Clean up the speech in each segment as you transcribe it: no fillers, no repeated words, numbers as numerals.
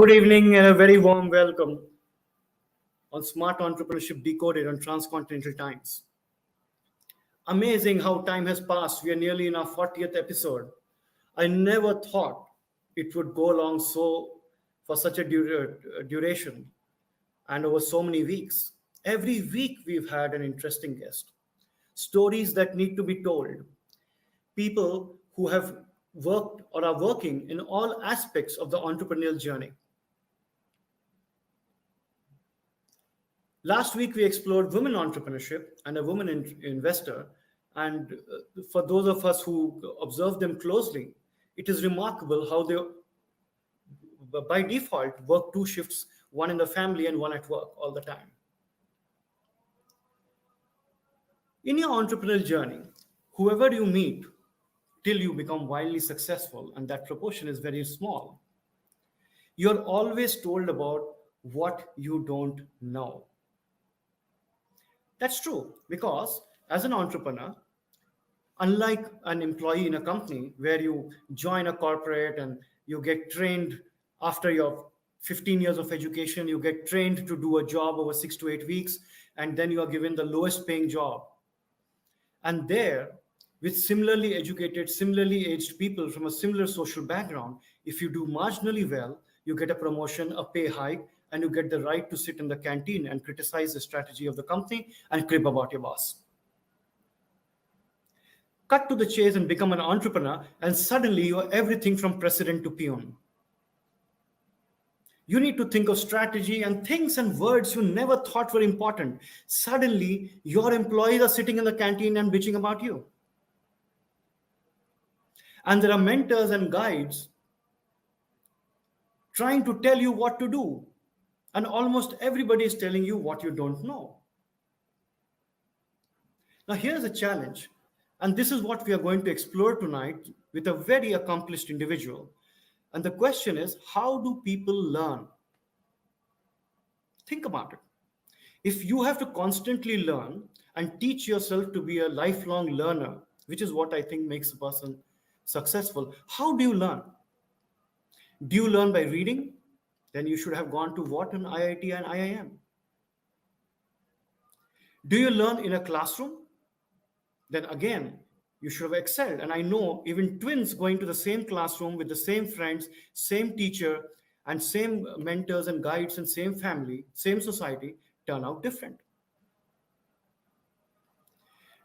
Good evening and a very warm welcome on Smart Entrepreneurship Decoded on Transcontinental Times. Amazing how time has passed. We are nearly in our 40th episode. I never thought it would go along so for such a duration and over so many weeks. Every week we've had an interesting guest. Stories that need to be told. People who have worked or are working in all aspects of the entrepreneurial journey. Last week, we explored women entrepreneurship and a woman investor. And for those of us who observe them closely, it is remarkable how they, by default, work two shifts, one in the family and one at work all the time. In your entrepreneurial journey, whoever you meet till you become wildly successful, and that proportion is very small, you're always told about what you don't know. That's true because as an entrepreneur, unlike an employee in a company where you join a corporate and you get trained after your 15 years of education, you get trained to do a job over 6 to 8 weeks, and then you are given the lowest paying job. And there, with similarly educated, similarly aged people from a similar social background, if you do marginally well, you get a promotion, a pay hike, and you get the right to sit in the canteen and criticize the strategy of the company and crib about your boss. Cut to the chase and become an entrepreneur, and suddenly you are everything from president to peon. You need to think of strategy and things and words you never thought were important. Suddenly, your employees are sitting in the canteen and bitching about you. And there are mentors and guides trying to tell you what to do. And almost everybody is telling you what you don't know. Now, here's a challenge. And this is what we are going to explore tonight with a very accomplished individual. And the question is, how do people learn? Think about it. If you have to constantly learn and teach yourself to be a lifelong learner, which is what I think makes a person successful, how do you learn? Do you learn by reading? Then you should have gone to what an IIT and IIM. Do you learn in a classroom? Then again, you should have excelled. And I know even twins going to the same classroom with the same friends, same teacher, and same mentors and guides and same family, same society, turn out different.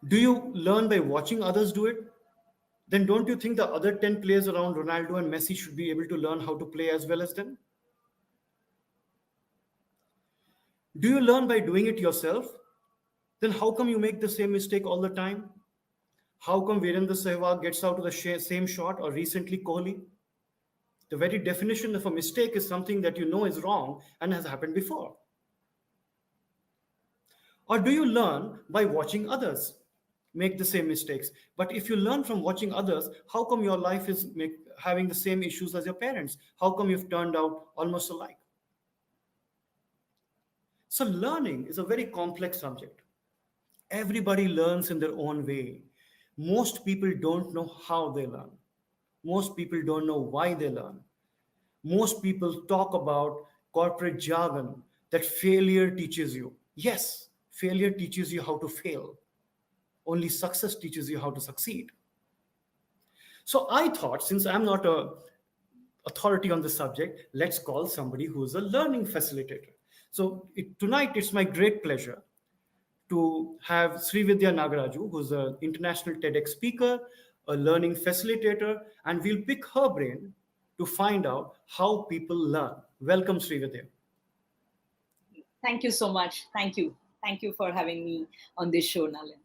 Do you learn by watching others do it? Then don't you think the other 10 players around Ronaldo and Messi should be able to learn how to play as well as them? Do you learn by doing it yourself? Then how come you make the same mistake all the time? How come Virendra Sehwag gets out of the same shot, or recently Kohli? The very definition of a mistake is something that you know is wrong and has happened before. Or do you learn by watching others make the same mistakes? But if you learn from watching others, how come your life is having the same issues as your parents? How come you've turned out almost alike? So learning is a very complex subject. Everybody learns in their own way. Most people don't know how they learn. Most people don't know why they learn. Most people talk about corporate jargon that failure teaches you. Yes, failure teaches you how to fail. Only success teaches you how to succeed. So I thought, since I'm not an authority on the subject, let's call somebody who's a learning facilitator. So tonight, it's my great pleasure to have Srividya Nagaraju, who's an international TEDx speaker, a learning facilitator, and we'll pick her brain to find out how people learn. Welcome, Srividya. Thank you so much. Thank you. Thank you for having me on this show, Nalin.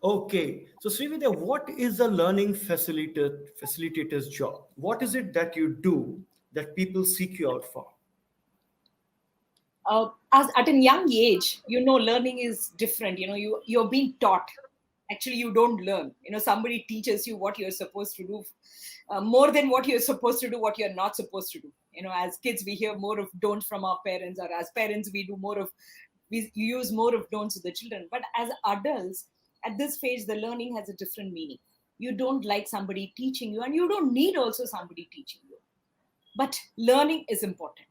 Okay, so Srividya, what is a learning facilitator's job? What is it that you do that people seek you out for? As at a young age, learning is different. You're being taught. Actually, you don't learn. Somebody teaches you what you're supposed to do, more than what you're supposed to do, what you're not supposed to do. As kids, we hear more of don't from our parents, or as parents, we use more of don'ts with the children. But as adults, at this phase, the learning has a different meaning. You don't like somebody teaching you, and you don't need also somebody teaching you. But learning is important.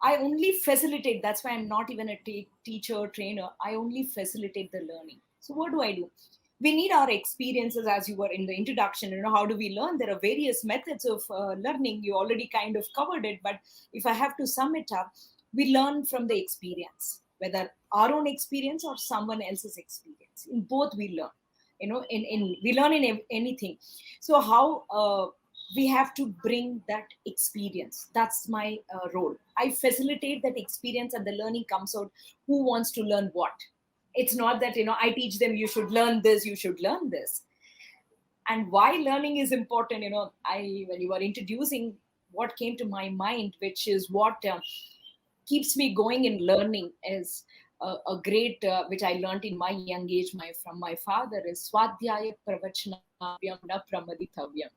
I only facilitate. That's why I'm not even a teacher, trainer. I only facilitate the learning. So what do? We need our experiences, as you were in the introduction. How do we learn? There are various methods of learning. You already kind of covered it. But if I have to sum it up, we learn from the experience, whether our own experience or someone else's experience. In both we learn. In we learn in anything. So how we have to bring that experience. That's my role. I facilitate that experience, and the learning comes out. Who wants to learn what? It's not that I teach them, you should learn this, you should learn this. And why learning is important, when you were introducing, what came to my mind, which is what keeps me going in learning, is a great which I learned in my young age from my father, is swadhyaya pravachanavyam na pramaditavyam.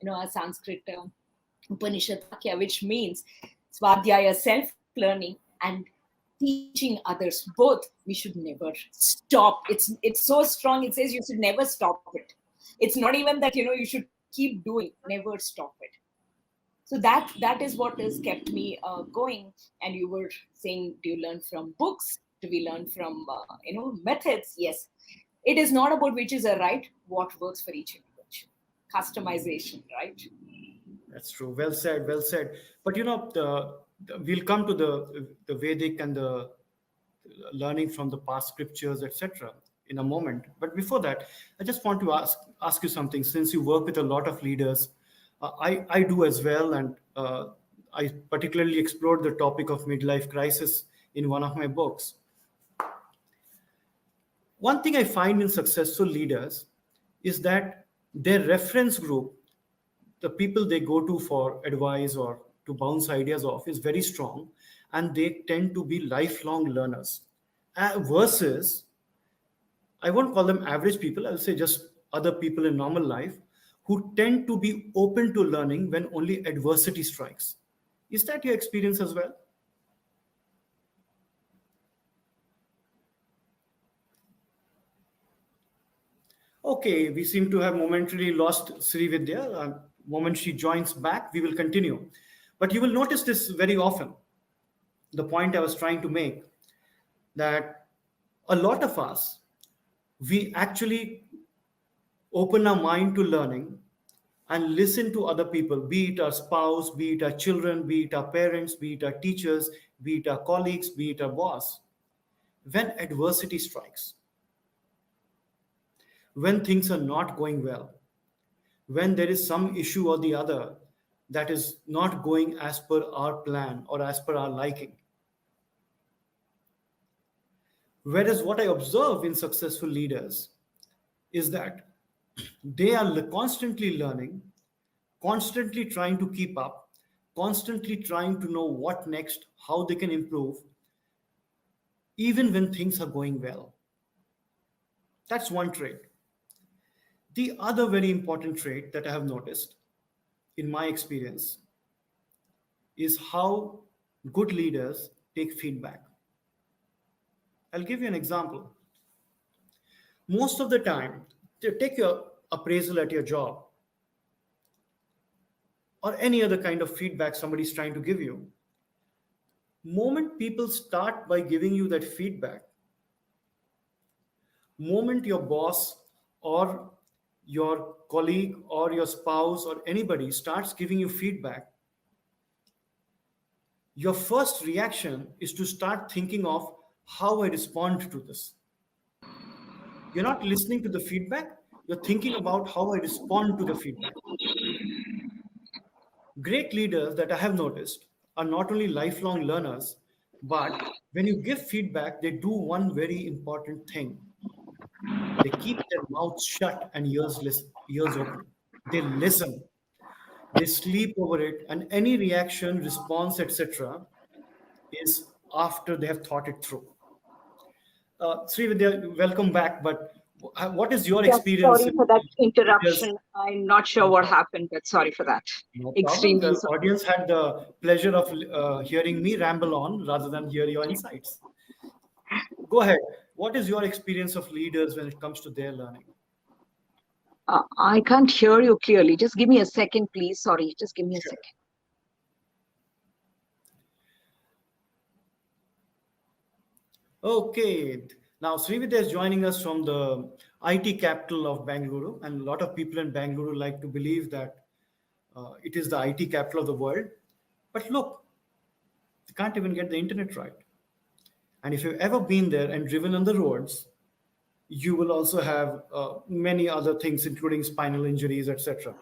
A Sanskrit Upanishad Vakya, which means swadhyaya, self-learning, and teaching others. Both, we should never stop. It's so strong. It says you should never stop it. It's not even that you should keep doing. Never stop it. So that is what has kept me going. And you were saying, do you learn from books? Do we learn from methods? Yes. It is not about which is a right. What works for each individual. Customization, right? That's true. Well said. Well said. But we'll come to the Vedic and the learning from the past scriptures, etc., in a moment. But before that, I just want to ask you something. Since you work with a lot of leaders, I do as well, and I particularly explored the topic of midlife crisis in one of my books. One thing I find in successful leaders is that their reference group, the people they go to for advice or to bounce ideas off, is very strong, and they tend to be lifelong learners. Versus, I won't call them average people, I'll say just other people in normal life who tend to be open to learning when only adversity strikes. Is that your experience as well? Okay, we seem to have momentarily lost Srividya. Moment she joins back, we will continue. But you will notice this very often. The point I was trying to make, that a lot of us, we actually open our mind to learning and listen to other people, be it our spouse, be it our children, be it our parents, be it our teachers, be it our colleagues, be it our boss, when adversity strikes, when things are not going well, when there is some issue or the other that is not going as per our plan or as per our liking. Whereas what I observe in successful leaders is that they are constantly learning, constantly trying to keep up, constantly trying to know what next, how they can improve, even when things are going well. That's one trait. The other very important trait that I have noticed in my experience is how good leaders take feedback. I'll give you an example. Most of the time, take your appraisal at your job or any other kind of feedback somebody's trying to give you. Moment people start by giving you that feedback, moment your boss or your colleague or your spouse or anybody starts giving you feedback, your first reaction is to start thinking of how I respond to this. You're not listening to the feedback, you're thinking about how I respond to the feedback. Great leaders that I have noticed are not only lifelong learners, but when you give feedback, they do one very important thing. They keep their mouths shut and ears open. They listen. They sleep over it, and any reaction, response, etc., is after they have thought it through. Srividya, welcome back. But what is your Yes, experience sorry in for that leaders? interruption. I'm not sure what happened, but sorry for that. No problem. Extremely The sorry. audience had the pleasure of hearing me ramble on rather than hear your insights. Go ahead. What is your experience of leaders when it comes to their learning? I can't hear you clearly. Just give me a second, please. Sorry, just give me a Sure. second. Okay, now Srividya is joining us from the IT capital of Bangalore, and a lot of people in Bangalore like to believe that it is the IT capital of the world. But look, you can't even get the internet right. And if you've ever been there and driven on the roads, you will also have many other things, including spinal injuries, etc.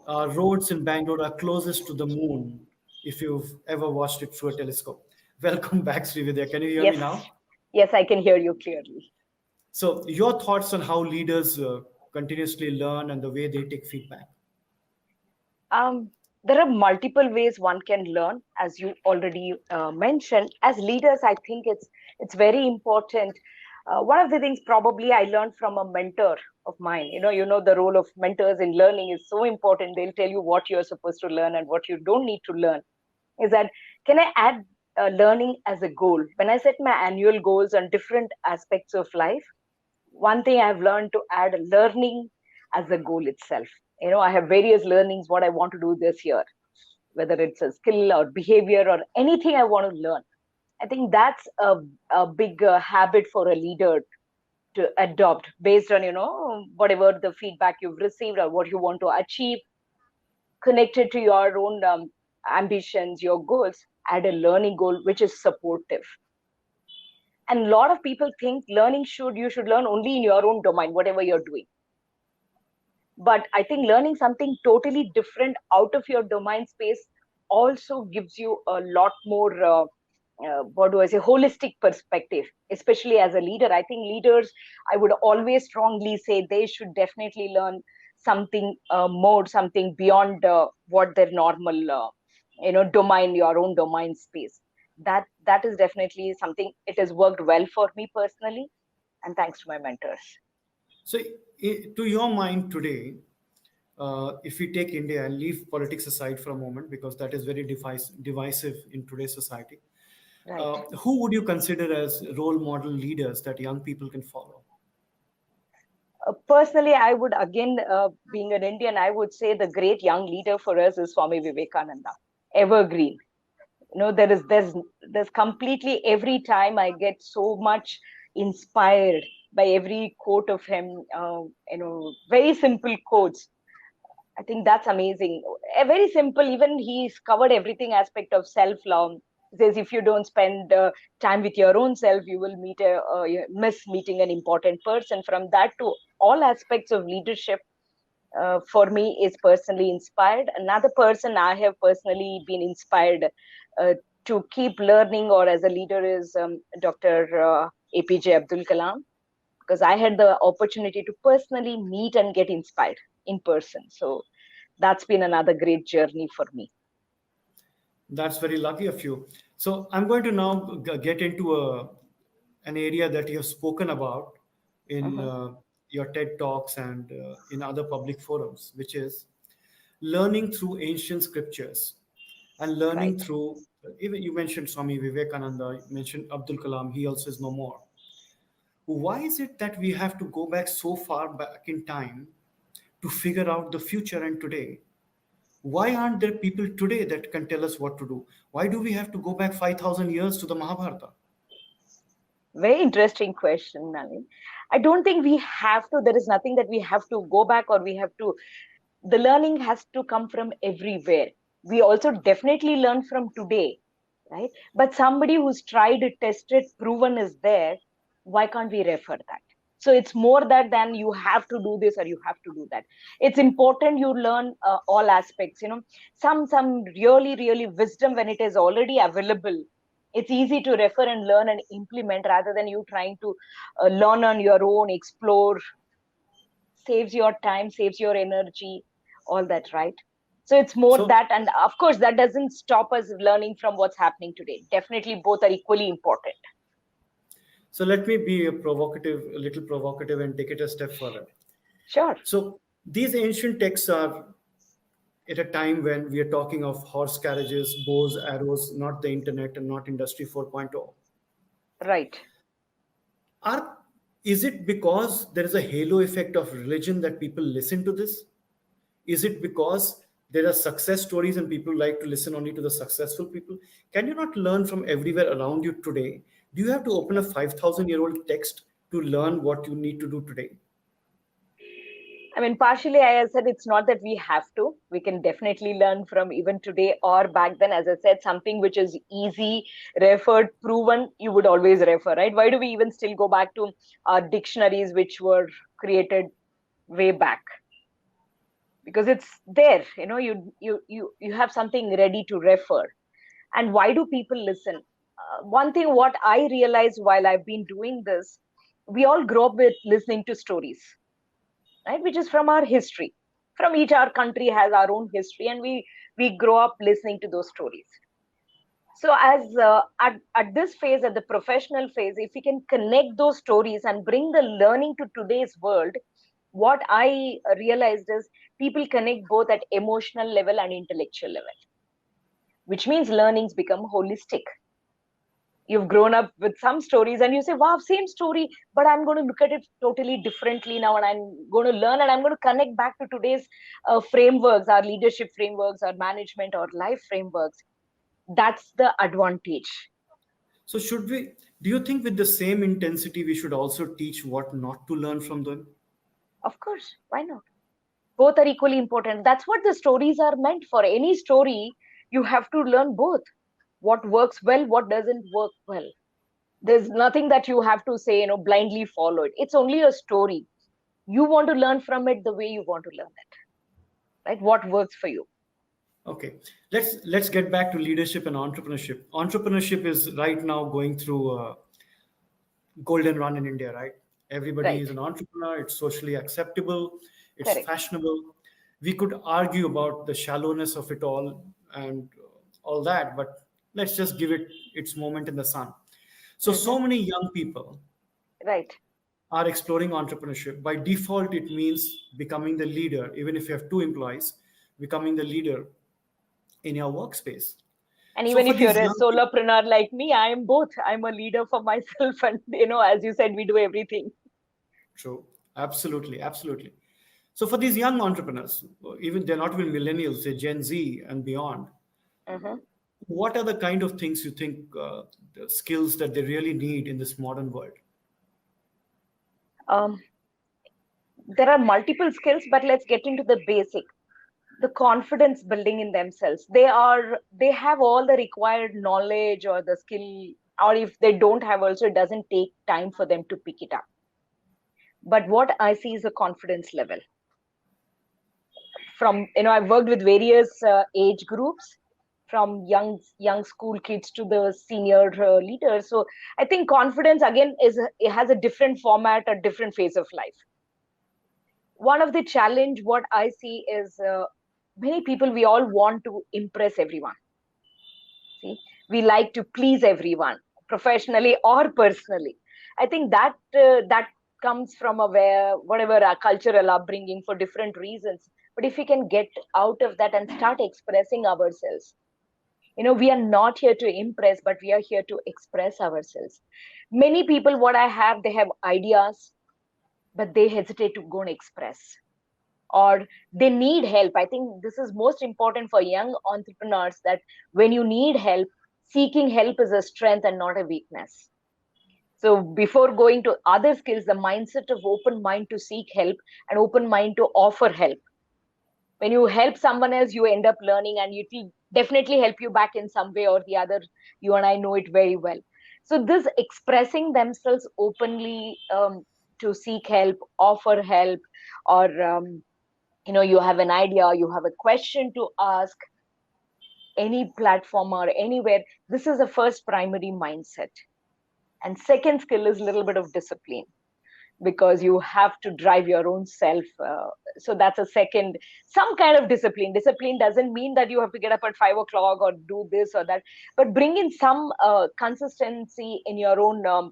Roads in Bangalore are closest to the moon if you've ever watched it through a telescope. Welcome back, Srividya. Can you hear me Yes, now? yes, I can hear you clearly. So, your thoughts on how leaders continuously learn and the way they take feedback? Um, there are multiple ways one can learn, as you already mentioned. As leaders, I think it's very important. One of the things probably I learned from a mentor of mine. The role of mentors in learning is so important. They'll tell you what you're supposed to learn and what you don't need to learn. Is that can I add learning as a goal? When I set my annual goals on different aspects of life, one thing I've learned to add learning as a goal itself. I have various learnings what I want to do this year, whether it's a skill or behavior or anything I want to learn. I think that's a big habit for a leader to adopt based on, whatever the feedback you've received or what you want to achieve, connected to your own ambitions, your goals. Add a learning goal which is supportive. And a lot of people think learning you should learn only in your own domain, whatever you're doing. But I think learning something totally different out of your domain space also gives you a lot more what do I say, holistic perspective, especially as a leader. I think leaders, I would always strongly say they should definitely learn something more, something beyond what their normal domain, your own domain space. That is definitely something. It has worked well for me personally, and thanks to my mentors. So, to your mind today, if we take India and leave politics aside for a moment, because that is very divisive in today's society, Right. who would you consider as role model leaders that young people can follow? Personally, I would again, being an Indian, I would say the great young leader for us is Swami Vivekananda, evergreen. There's completely every time I get so much inspired by every quote of him. Very simple quotes. I think that's amazing. A very simple, even he's covered everything aspect of self-love. He says if you don't spend time with your own self, you will you miss meeting an important person. From that to all aspects of leadership, for me is personally inspired. Another person I have personally been inspired to keep learning or as a leader is Dr. APJ Abdul Kalam, because I had the opportunity to personally meet and get inspired in person. So that's been another great journey for me. That's very lucky of you. So, I'm going to now get into an area that you have spoken about in Mhm. your TED Talks and in other public forums, which is learning through ancient scriptures and learning Right. through, even you mentioned Swami Vivekananda, you mentioned Abdul Kalam, he also is no more. Why is it that we have to go back so far back in time to figure out the future and today? Why aren't there people today that can tell us what to do? Why do we have to go back 5,000 years to the Mahabharata? Very interesting question, Nalin. I don't think we have to, there is nothing that we have to go back or we have to, the learning has to come from everywhere. We also definitely learn from today, right? But somebody who's tried it, tested, proven is there, why can't we refer that? So it's more that than you have to do this or you have to do that. It's important you learn all aspects. Some really really wisdom when it is already available. It's easy to refer and learn and implement rather than you trying to learn on your own, explore, saves your time, saves your energy, all that, right? So it's more So, that, and of course, that doesn't stop us learning from what's happening today. Definitely, both are equally important. so let me be a little provocative and take it a step further. Sure. So these ancient texts are at a time when we are talking of horse carriages, bows, arrows, not the internet and not Industry 4.0. Right. Are is it because there is a halo effect of religion that people listen to this? Is it because there are success stories and people like to listen only to the successful people? Can you not learn from everywhere around you today Do you have to open a 5,000-year-old text to learn what you need to do today? I mean, partially, I said it's not that we have to. We can definitely learn from even today or back then. As I said, something which is easy, referred, proven, you would always refer, right? Why do we even still go back to our dictionaries which were created way back? Because it's there, you have something ready to refer. And why do people listen? One thing what I realized while I've been doing this, we all grow up with listening to stories, right, which is from our history. From each our country has our own history, and we grow up listening to those stories. So as at this phase, at the professional phase, if we can connect those stories and bring the learning to today's world, what I realized is people connect both at emotional level and intellectual level, which means learnings become holistic. You've grown up with some stories and you say, wow, same story, but I'm going to look at it totally differently now, and I'm going to learn, and I'm going to connect back to today's frameworks, our leadership frameworks, our management or life frameworks. That's the advantage. So do you think with the same intensity, we should also teach what not to learn from them? Of course, why not? Both are equally important. That's what the stories are meant for. Any story, you have to learn both. What works well, what doesn't work well. There's nothing that you have to say, blindly follow it. It's only a story. You want to learn from it the way you want to learn it, right? What works for you. Okay, let's get back to leadership and entrepreneurship. Entrepreneurship is right now going through a golden run in India, right? Everybody Right. is an entrepreneur. It's socially acceptable. It's Correct. fashionable. We could argue about the shallowness of it all and all that, but let's just give it its moment in the sun. So Mm-hmm. many young people Right. are exploring entrepreneurship. By default, it means becoming the leader, even if you have two employees, becoming the leader in your workspace. And So even for if you're these a young people, solopreneur like me, I am both. I'm a leader for myself, and as you said, we do everything. true, absolutely, absolutely. So for these young entrepreneurs, even they're not even millennials, they're Gen Z and beyond. Mm-hmm. What are the kind of things you think, the skills that they really need in this modern world? Um, there are multiple skills, but let's get into the basic. The confidence building in themselves. They have all the required knowledge or the skill, or if they don't have also, it doesn't take time for them to pick it up. But what I see is a confidence level. From I've worked with various age groups, from young school kids to the senior leaders. So I think confidence again it has a different format, a different phase of life. One of the challenge what I see is many people, we all want to impress everyone. See, we like to please everyone, professionally or personally. I think that comes from a whatever our cultural upbringing for different reasons. But if we can get out of that and start expressing ourselves, we are not here to impress, but we are here to express ourselves. Many people, what I have, they have ideas, but they hesitate to go and express, or they need help. I think this is most important for young entrepreneurs, that when you need help, seeking help is a strength and not a weakness. So before going to other skills, the mindset of open mind to seek help and open mind to offer help. When you help someone else, you end up learning, and it will definitely help you back in some way or the other. You and I know it very well. So this expressing themselves openly, to seek help, offer help, or you have an idea, you have a question to ask, any platform or anywhere, this is the first primary mindset. And second skill is a little bit of discipline, because you have to drive your own self. So that's a second, some kind of discipline. Discipline doesn't mean that you have to get up at 5 o'clock or do this or that, but bring in some consistency in your own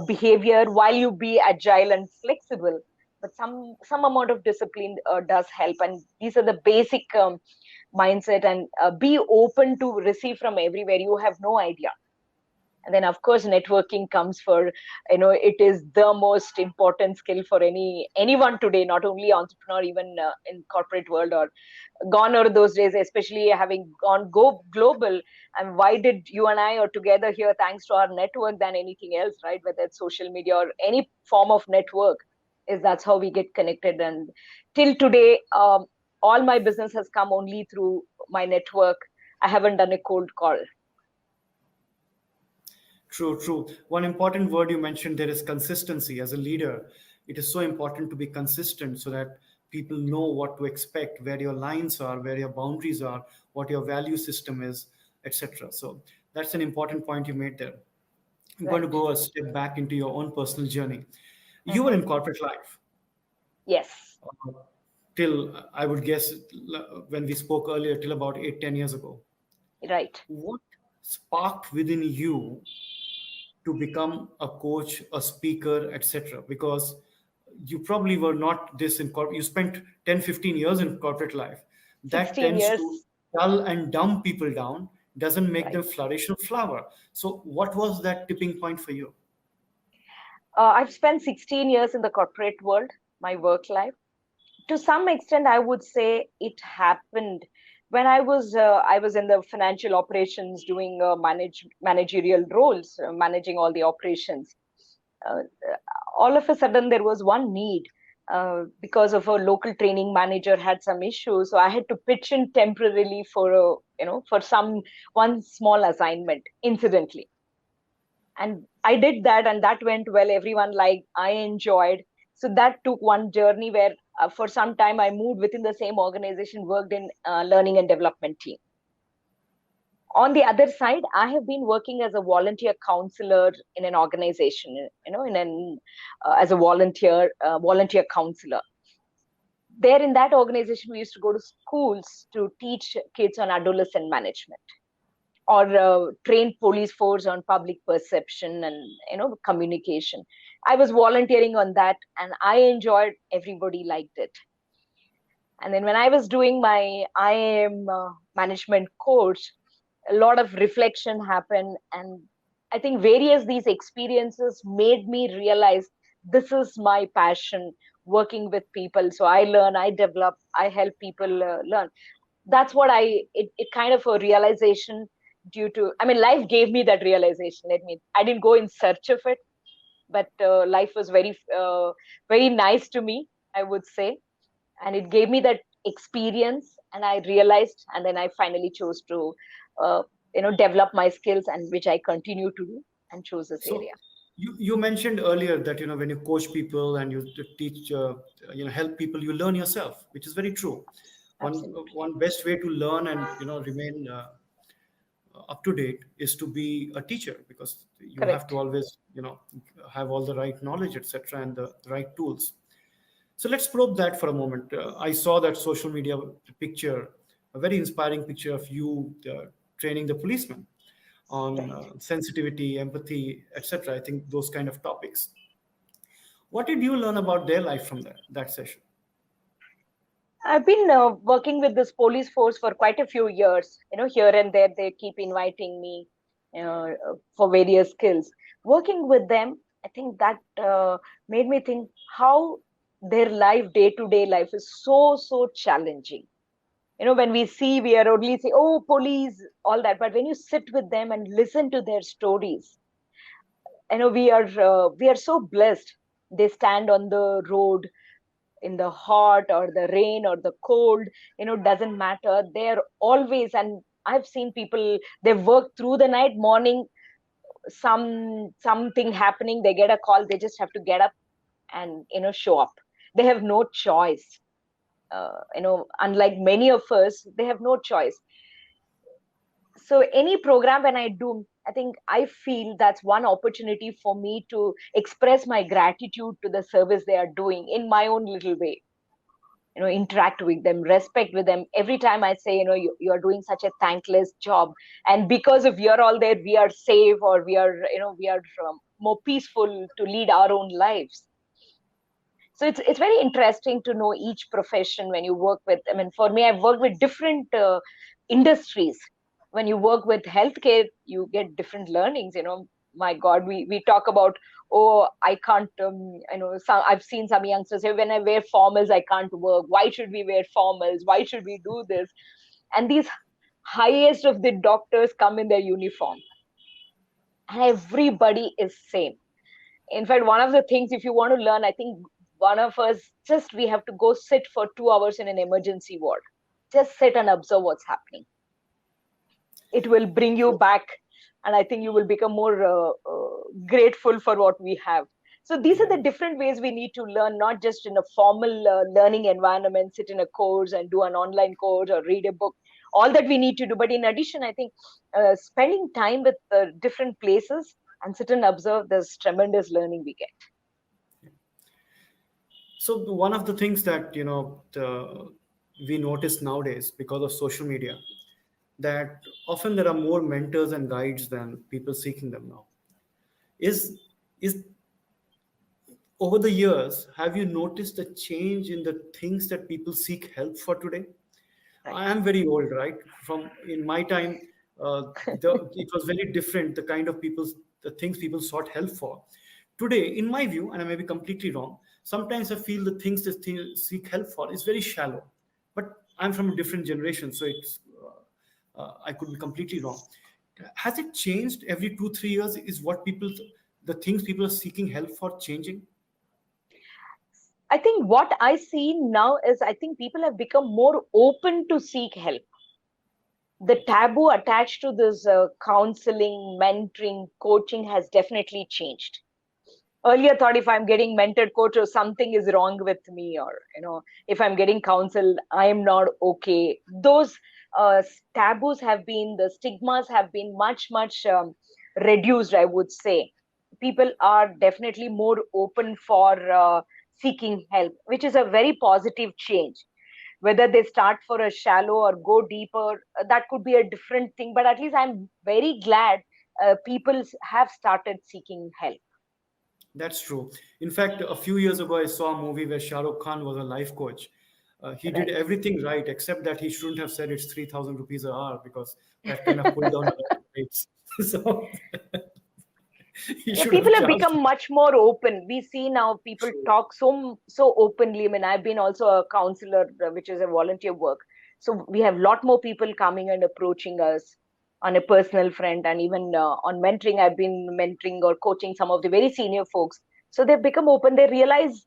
behavior, while you be agile and flexible. But some amount of discipline does help, and these are the basic mindset. And be open to receive from everywhere. You have no idea. And then of course networking comes for, it is the most important skill for anyone today, not only entrepreneur, even in corporate world. Or gone are those days, especially having gone go global. And why did you and I are together here? Thanks to our network than anything else, right? Whether it's social media or any form of network, is that's how we get connected. And till today, all my business has come only through my network. I haven't done a cold call. True, true. One important word you mentioned there is consistency. As a leader, it is so important to be consistent so that people know what to expect, where your lines are, where your boundaries are, what your value system is, etc. So that's an important point you made there. I'm going to Right. go a step back into your own personal journey. You were Mm-hmm. in corporate life Yes. uh, till, I would guess, when we spoke earlier, till about 8, 10 years ago. Right. What sparked within you to become a coach, a speaker, etc.? Because you probably were not this in corporate. You spent 10, 15 years in corporate life. That 16 tends to years. dull and dumb people down, doesn't make Right. them flourish or flower. So, what was that tipping point for you? I've spent 16 years in the corporate world, my work life. To some extent, I would say it happened when I was in the financial operations, doing managerial roles, managing all the operations. Uh, all of a sudden, there was one need, because of a local training manager had some issues, so I had to pitch in temporarily for for some one small assignment, incidentally. And I did that, and that went well. Everyone liked, I enjoyed. So that took one journey where, for some time, I moved within the same organization, worked in learning and development team. On the other side, I have been working as a volunteer counselor in an organization, in an as a volunteer counselor. There in that organization, we used to go to schools to teach kids on adolescent management, or train police force on public perception and communication. I was volunteering on that, and I enjoyed. Everybody liked it. And then when I was doing my IAM management course, a lot of reflection happened, and I think various these experiences made me realize this is my passion, working with people. So I learn, I develop, I help people learn. That's what it kind of a realization. Due to, I mean, life gave me that realization. I didn't go in search of it, but life was very nice to me, I would say. And it gave me that experience, and I realized, and then I finally chose to uh, develop my skills, and which I continue to do, and chose this So, area. you mentioned earlier that when you coach people and you teach, help people, you learn yourself, which is very true. Absolutely. One best way to learn and remain up to date is to be a teacher, because you have to Correct. always have all the right knowledge, etc., and the right tools. So let's probe that for a moment. I saw that social media picture, a very inspiring picture of you training the policeman on Right. sensitivity, empathy, etc. I think those kind of topics. What did you learn about their life from that session? I've been working with this police force for quite a few years. Here and there, they keep inviting me for various skills. Working with them, I think that made me think how their life, day to day life, is so challenging. When we see, we are only say, "Oh, police," all that. But when you sit with them and listen to their stories, we are so blessed. They stand on the road in the hot or the rain or the cold, doesn't matter. They're always, and I've seen people, they work through the night, morning, something happening, they get a call, they just have to get up and show up. They have no choice. Unlike many of us, they have no choice. So any program when I do, I think I feel that's one opportunity for me to express my gratitude to the service they are doing in my own little way. Interact with them, respect with them. Every time I say, you are doing such a thankless job, and because of you're all there, we are safe, or we are more peaceful to lead our own lives. So it's very interesting to know each profession when you work with. I mean, for me, I've worked with different industries. When you work with healthcare, you get different learnings. my God, we talk about, oh, I can't, I've seen some youngsters say, when I wear formals, I can't work. Why should we wear formals? Why should we do this? And these highest of the doctors come in their uniform, and everybody is same. In fact, one of the things, if you want to learn, I think one of us, just we have to go sit for 2 hours in an emergency ward. Just sit and observe what's happening. It will bring you back, and I think you will become more grateful for what we have. So these are the different ways we need to learn, not just in a formal learning environment, sit in a course and do an online course or read a book, all that we need to do. But in addition, I think spending time with different places and sit and observe, there's tremendous learning we get. So one of the things that we notice nowadays because of social media, that often there are more mentors and guides than people seeking them now. Is over the years, have you noticed a change in the things that people seek help for today? Right. I am very old, right? From in my time, it was very different. The things people sought help for. Today, in my view, and I may be completely wrong, sometimes I feel the things that seek help for is very shallow. But I'm from a different generation, so I could be completely wrong. Has it changed every 2-3 years? Is the things people are seeking help for changing? I think what I see now is, I think people have become more open to seek help. The taboo attached to this counseling, mentoring, coaching has definitely changed. Earlier thought, if I'm getting mentored, coach, or something is wrong with me, or if I'm getting counseled, I am not okay. Those taboos have been, the stigmas have been much reduced, I would say. People are definitely more open for seeking help, which is a very positive change. Whether they start for a shallow or go deeper, that could be a different thing, but at least I'm very glad people have started seeking help. That's true. In fact, a few years ago, I saw a movie where Shah Rukh Khan was a life coach. He did Right. everything right, except that he shouldn't have said it's 3,000 rupees an hour, because that kind of pulled down a lot of rates. So he Yeah, should have people have charged. become much more open. We see now people True. talk so openly. I mean, I've been also a counselor, which is a volunteer work. So we have a lot more people coming and approaching us on a personal front, and even on mentoring. I've been mentoring or coaching some of the very senior folks. So they've become open. They realize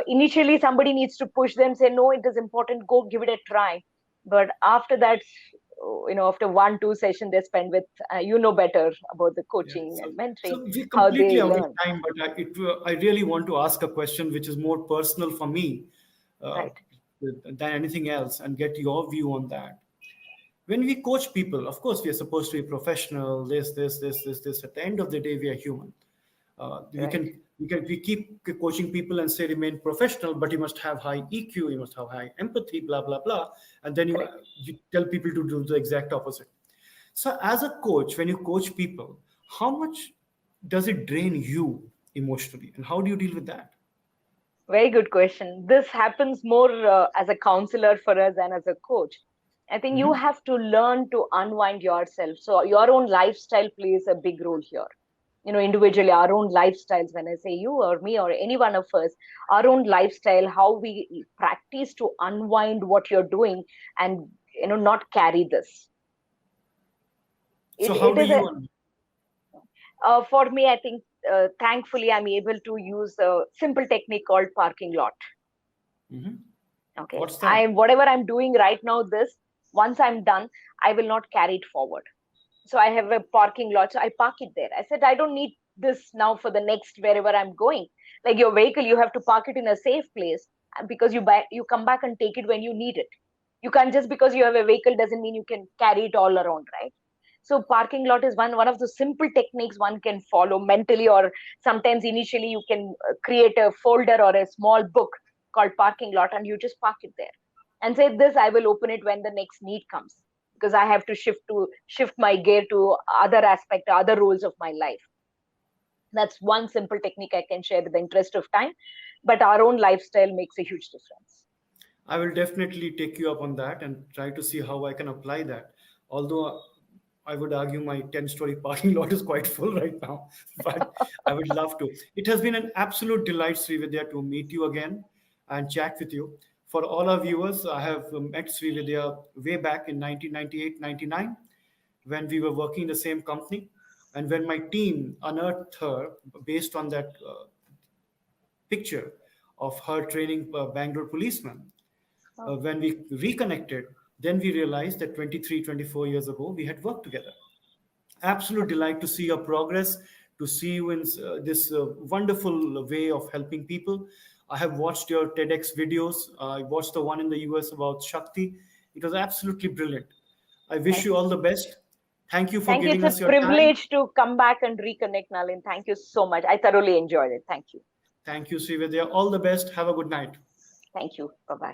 initially somebody needs to push them, say, no, it is important, go give it a try. But after that, after 1-2 sessions they spend with, better about the Yeah. coaching So, and mentoring, so we're how completely they out of learn. time, but I really want to ask a question which is more personal for me uh, Right. than anything else, and get your view on that. When we coach people, of course, we are supposed to be professional. This. At the end of the day, we are human. We Right. can we keep coaching people and say remain professional, but you must have high EQ, you must have high empathy, blah blah blah, and then Correct. you tell people to do the exact opposite. So, as a coach, when you coach people, how much does it drain you emotionally, and how do you deal with that? Very good question. This happens more as a counselor for us than as a coach. I think you Mhm. have to learn to unwind yourself. So your own lifestyle plays a big role here. Individually, our own lifestyles, when I say you or me or any one of us, our own lifestyle, how we practice to unwind what you're doing, and not carry this. So, it, how it do is a you? For me, I think thankfully I'm able to use a simple technique called parking lot. Mhm. Okay, What's that? whatever I'm doing right now, this, once I'm done, I will not carry it forward. So I have a parking lot, so I park it there. I said I don't need this now for the next wherever I'm going. Like your vehicle, you have to park it in a safe place, because you come back and take it when you need it. You can't, just because you have a vehicle doesn't mean you can carry it all around, right? So parking lot is one of the simple techniques one can follow mentally, or sometimes initially you can create a folder or a small book called parking lot, and you just park it there and say, this I will open it when the next need comes, because I have to shift my gear to other aspect, other roles of my life. That's one simple technique I can share with the interest of time, but our own lifestyle makes a huge difference. I will definitely take you up on that and try to see how I can apply that. Although I would argue my 10-story parking lot is quite full right now, but I would love to. It has been an absolute delight, Srividya, to meet you again and chat with you. For all our viewers, I have met Srividya way back in 1998 99 when we were working in the same company. And when my team unearthed her based on that picture of her training Bangalore policeman, Oh, when we reconnected, then we realized that 23, 24 years ago, we had worked together. Absolute delight to see your progress, to see you in this wonderful way of helping people. I have watched your TEDx videos. I watched the one in the US about Shakti. It was absolutely brilliant. I wish thank you you. all the best. Thank you for Thank you. It's giving a us your time. privilege to come back and reconnect, Nalin. Thank you so much. I thoroughly enjoyed it. Thank you. Thank you, Srividya. All the best. Have a good night. Thank you. Bye bye.